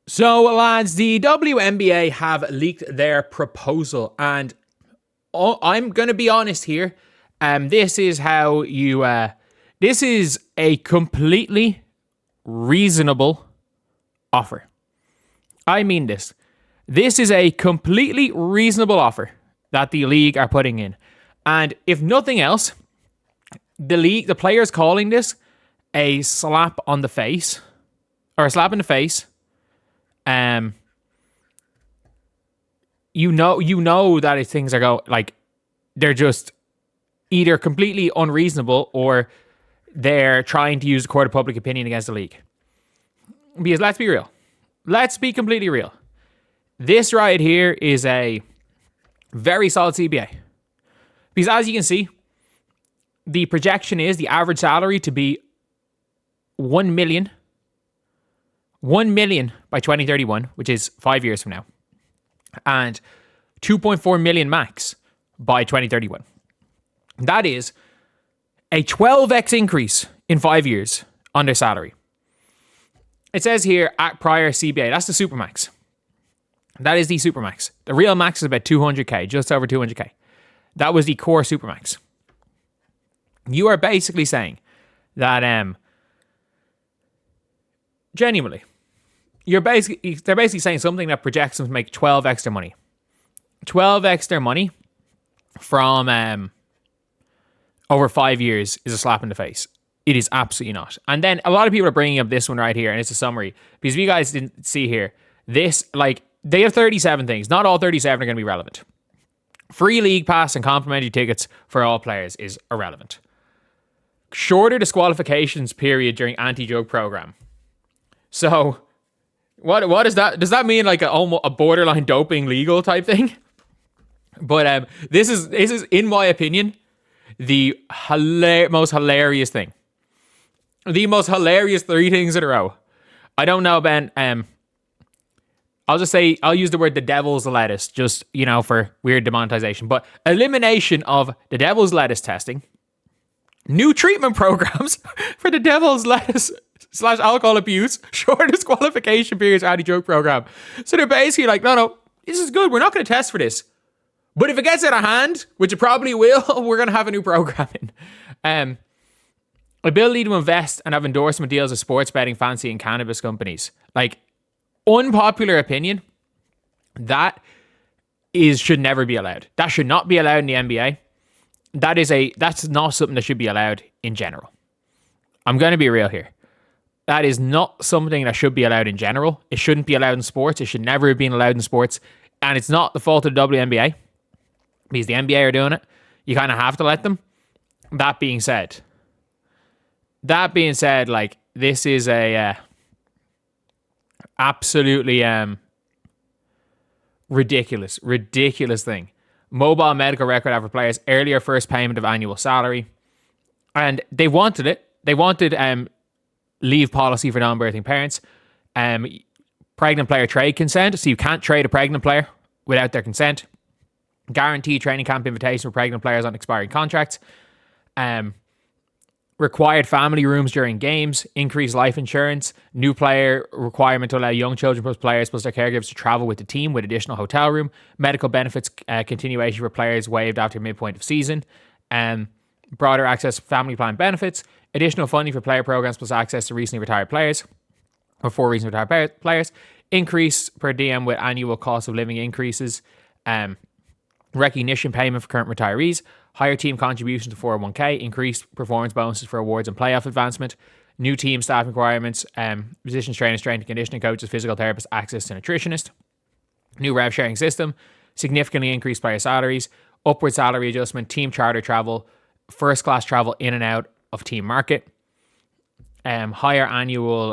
So, lads, the WNBA have leaked their proposal, and I'm going to be honest here. This is how you. This is a completely reasonable offer. I mean this. This is a completely reasonable offer that the league are putting in, and if nothing else, the players calling this a slap on the face, or a slap in the face. You know that things are going like they're just either completely unreasonable or they're trying to use the court of public opinion against the league. Because let's be real. Let's be completely real. This right here is a very solid CBA. Because as you can see, the projection is the average salary to be 1 million by 2031, which is 5 years from now, and 2.4 million max by 2031. That is a 12x increase in 5 years on their salary. It says here at prior CBA, that's the Supermax. That is the Supermax. The real max is about 200k, just over 200k. That was the core Supermax. You are basically saying that, genuinely, they're basically saying something that projects them to make 12x their money. 12x their money from over 5 years is a slap in the face. It is absolutely not. And then a lot of people are bringing up this one right here, and it's a summary. Because if you guys didn't see here, this, they have 37 things. Not all 37 are going to be relevant. Free league pass and complimentary tickets for all players is irrelevant. Shorter disqualifications period during anti-drug program. So, what is that? Does that mean like a borderline doping legal type thing? But this is in my opinion the most hilarious thing. The most hilarious 3 things in a row. I don't know, Ben. I'll just say, I'll use the word the devil's lettuce, just, for weird demonetization. But elimination of the devil's lettuce testing. New treatment programs for the devil's lettuce / alcohol abuse. Short disqualification periods anti-drug program. So they're basically like, no, this is good. We're not going to test for this. But if it gets out of hand, which it probably will, we're going to have a new program in. Ability to invest and have endorsement deals with sports betting, fantasy, and cannabis companies. Like, unpopular opinion, that should never be allowed. That should not be allowed in the NBA. That's not something that should be allowed in general. I'm going to be real here. That is not something that should be allowed in general. It shouldn't be allowed in sports. It should never have been allowed in sports. And it's not the fault of the WNBA, because the NBA are doing it. You kind of have to let them. That being said, like, this is a absolutely ridiculous thing. Mobile medical record app for players, earlier first payment of annual salary. And they wanted it. They wanted leave policy for non-birthing parents. Pregnant player trade consent, so you can't trade a pregnant player without their consent. Guaranteed training camp invitation for pregnant players on expiring contracts. Required family rooms during games. Increased life insurance. New player requirement to allow young children plus players plus their caregivers to travel with the team with additional hotel room. Medical benefits continuation for players waived after midpoint of season. Broader access to family plan benefits. Additional funding for player programs plus access to recently retired players. Or for recently retired players. Increase per diem with annual cost of living increases. Recognition payment for current retirees. Higher team contributions to 401k. Increased performance bonuses for awards and playoff advancement. New team staff requirements. Physicians, trainers, strength and conditioning coaches, physical therapists, access to nutritionist. New rev sharing system. Significantly increased player salaries. Upward salary adjustment. Team charter travel. First class travel in and out of team market. Higher annual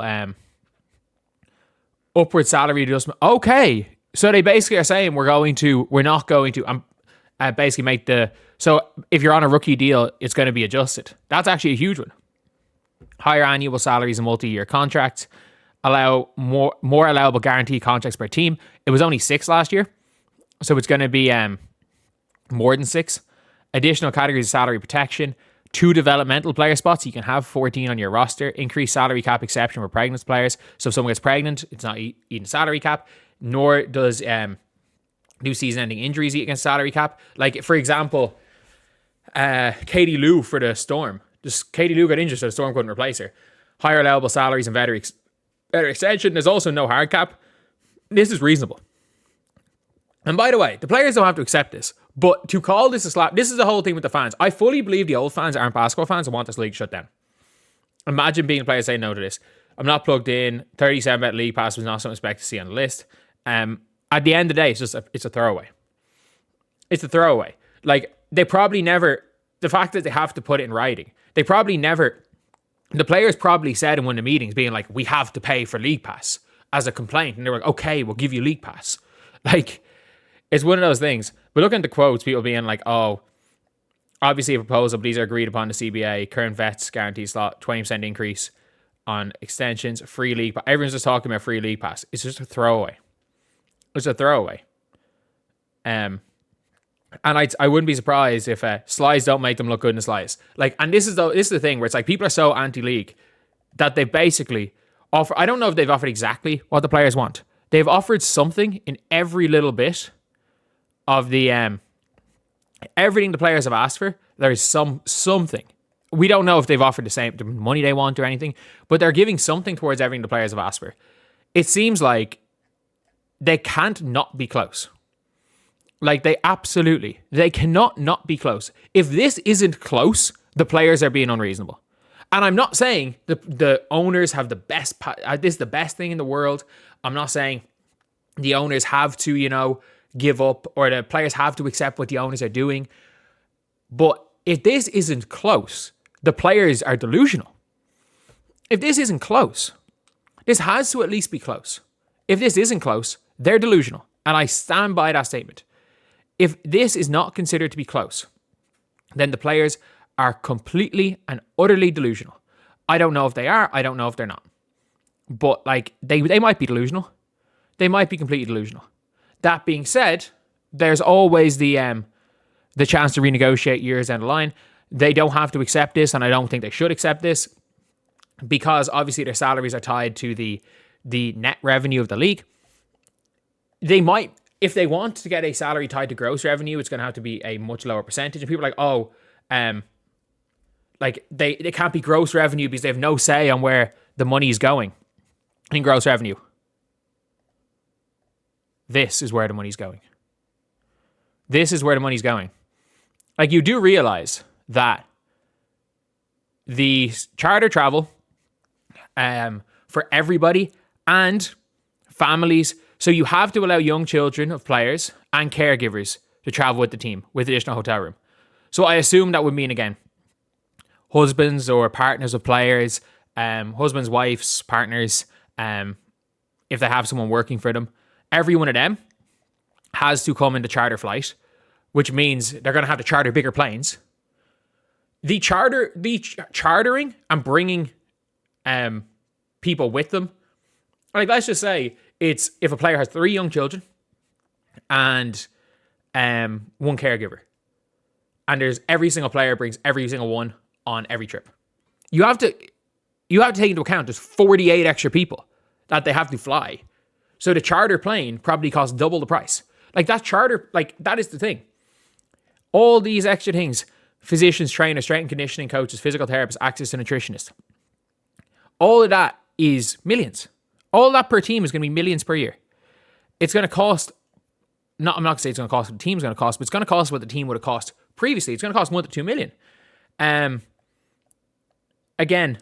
upward salary adjustment. Okay. So they basically are saying we're not going to basically make so if you're on a rookie deal, it's going to be adjusted. That's actually a huge one. Higher annual salaries and multi-year contracts. Allow more allowable guaranteed contracts per team. It was only 6 last year. So it's going to be more than 6. Additional categories of salary protection. 2 developmental player spots. You can have 14 on your roster. Increased salary cap exception for pregnant players. So if someone gets pregnant, it's not eating salary cap. Nor does new season-ending injuries eat against salary cap. Like, for example, Katie Lou for the Storm. Just Katie Lou got injured, so the Storm couldn't replace her. Higher allowable salaries and better extension. There's also no hard cap. This is reasonable. And by the way, the players don't have to accept this. But to call this a slap, this is the whole thing with the fans. I fully believe the old fans aren't basketball fans and want this league shut down. Imagine being a player saying no to this. I'm not plugged in. 37-bet league pass was not something I expect to see on the list. At the end of the day, it's a throwaway. It's a throwaway. Like, they probably never, the fact that they have to put it in writing, they probably never, the players probably said in one of the meetings, being like, we have to pay for league pass as a complaint. And they were like, okay, we'll give you league pass. Like, it's one of those things. But looking at the quotes, people being like, oh, obviously a proposal, but these are agreed upon the CBA. Current vets guarantee slot, 20% increase on extensions, free league pass. Everyone's just talking about free league pass. It's just a throwaway. It's a throwaway. And I wouldn't be surprised if slides don't make them look good in the slides. Like, and this is the thing where it's like people are so anti-league that they basically offer. I don't know if they've offered exactly what the players want. They've offered something in every little bit of the everything the players have asked for. There is something. We don't know if they've offered the money they want or anything, but they're giving something towards everything the players have asked for. It seems like they can't not be close. Like, they cannot not be close. If this isn't close, the players are being unreasonable. And I'm not saying the owners have the best, this is the best thing in the world. I'm not saying the owners have to, give up, or the players have to accept what the owners are doing. But if this isn't close, the players are delusional. If this isn't close, this has to at least be close. If this isn't close, they're delusional. And I stand by that statement. If this is not considered to be close, then the players are completely and utterly delusional. I don't know if they are. I don't know if they're not. But like, they might be delusional. They might be completely delusional. That being said, there's always the chance to renegotiate years down the line. They don't have to accept this, and I don't think they should accept this, because obviously their salaries are tied to the net revenue of the league. They might, if they want to get a salary tied to gross revenue, it's going to have to be a much lower percentage. And people are like, oh, like they can't be gross revenue because they have no say on where the money is going in gross revenue. This is where the money's going. This is where the money's going. Like, you do realize that the charter travel for everybody and families, so you have to allow young children of players and caregivers to travel with the team with additional hotel room. So I assume that would mean, again, husbands or partners of players, husbands, wives, partners, if they have someone working for them. Every one of them has to come in the charter flight, which means they're going to have to charter bigger planes. The chartering and bringing people with them, like, let's just say it's if a player has 3 young children and 1 caregiver, and there's every single player brings every single one on every trip. You have to take into account there's 48 extra people that they have to fly. So the charter plane probably costs double the price. Like, that charter, like, that is the thing. All these extra things, physicians, trainers, strength and conditioning coaches, physical therapists, access to nutritionists. All of that is millions. All that per team is going to be millions per year. It's going to cost, I'm not going to say it's going to cost what the team's going to cost, but it's going to cost what the team would have cost previously. It's going to cost 1 to 2 million. Again,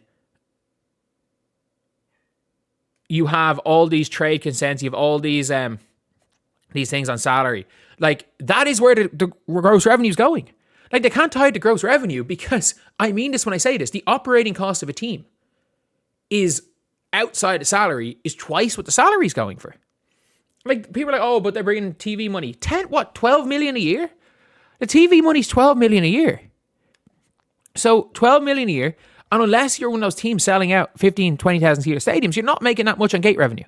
you have all these trade consents, you have all these things on salary. Like, that is where the gross revenue is going. Like, they can't tie it to gross revenue because, I mean this when I say this, the operating cost of a team is outside the salary is twice what the salary is going for. Like, people are like, oh, but they're bringing TV money. 12 million a year? The TV money's 12 million a year. So 12 million a year. And unless you're one of those teams selling out 15, 20,000 seater stadiums, you're not making that much on gate revenue.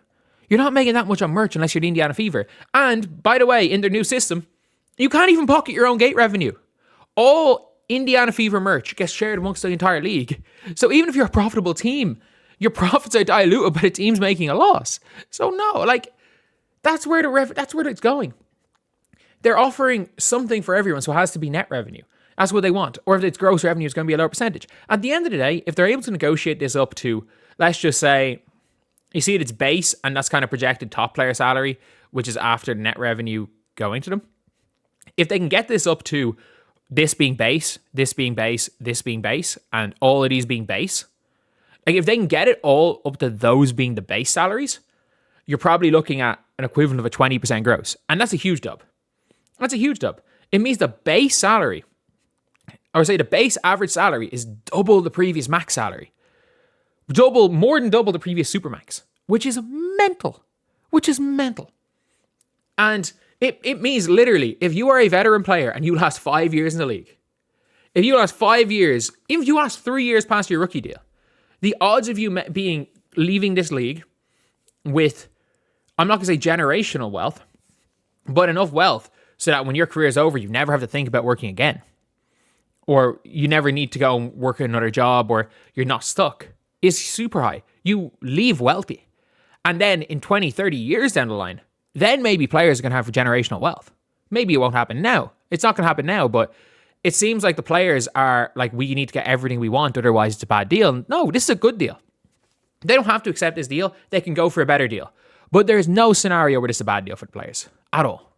You're not making that much on merch unless you're the Indiana Fever. And by the way, in their new system, you can't even pocket your own gate revenue. All Indiana Fever merch gets shared amongst the entire league. So even if you're a profitable team, your profits are diluted by the teams making a loss. So no, like, that's where it's going. They're offering something for everyone, so it has to be net revenue. That's what they want. Or if it's gross revenue, it's going to be a lower percentage. At the end of the day, if they're able to negotiate this up to, let's just say, you see its base, and that's kind of projected top player salary, which is after the net revenue going to them. If they can get this up to this being base, this being base, this being base, and all of these being base, like if they can get it all up to those being the base salaries, you're probably looking at an equivalent of a 20% gross. And that's a huge dub. That's a huge dub. It means the base salary, or say the base average salary, is double the previous max salary. More than double the previous supermax, which is mental. And it means literally, if you are a veteran player and you last 5 years in the league, if you last 5 years, even if you last 3 years past your rookie deal, the odds of you leaving this league with, I'm not going to say generational wealth, but enough wealth so that when your career is over, you never have to think about working again. Or you never need to go and work another job, or you're not stuck, is super high. You leave wealthy. And then in 20, 30 years down the line, then maybe players are going to have generational wealth. Maybe it won't happen now. It's not going to happen now, but it seems like the players are like, we need to get everything we want, otherwise it's a bad deal. No, this is a good deal. They don't have to accept this deal. They can go for a better deal. But there's no scenario where this is a bad deal for the players at all.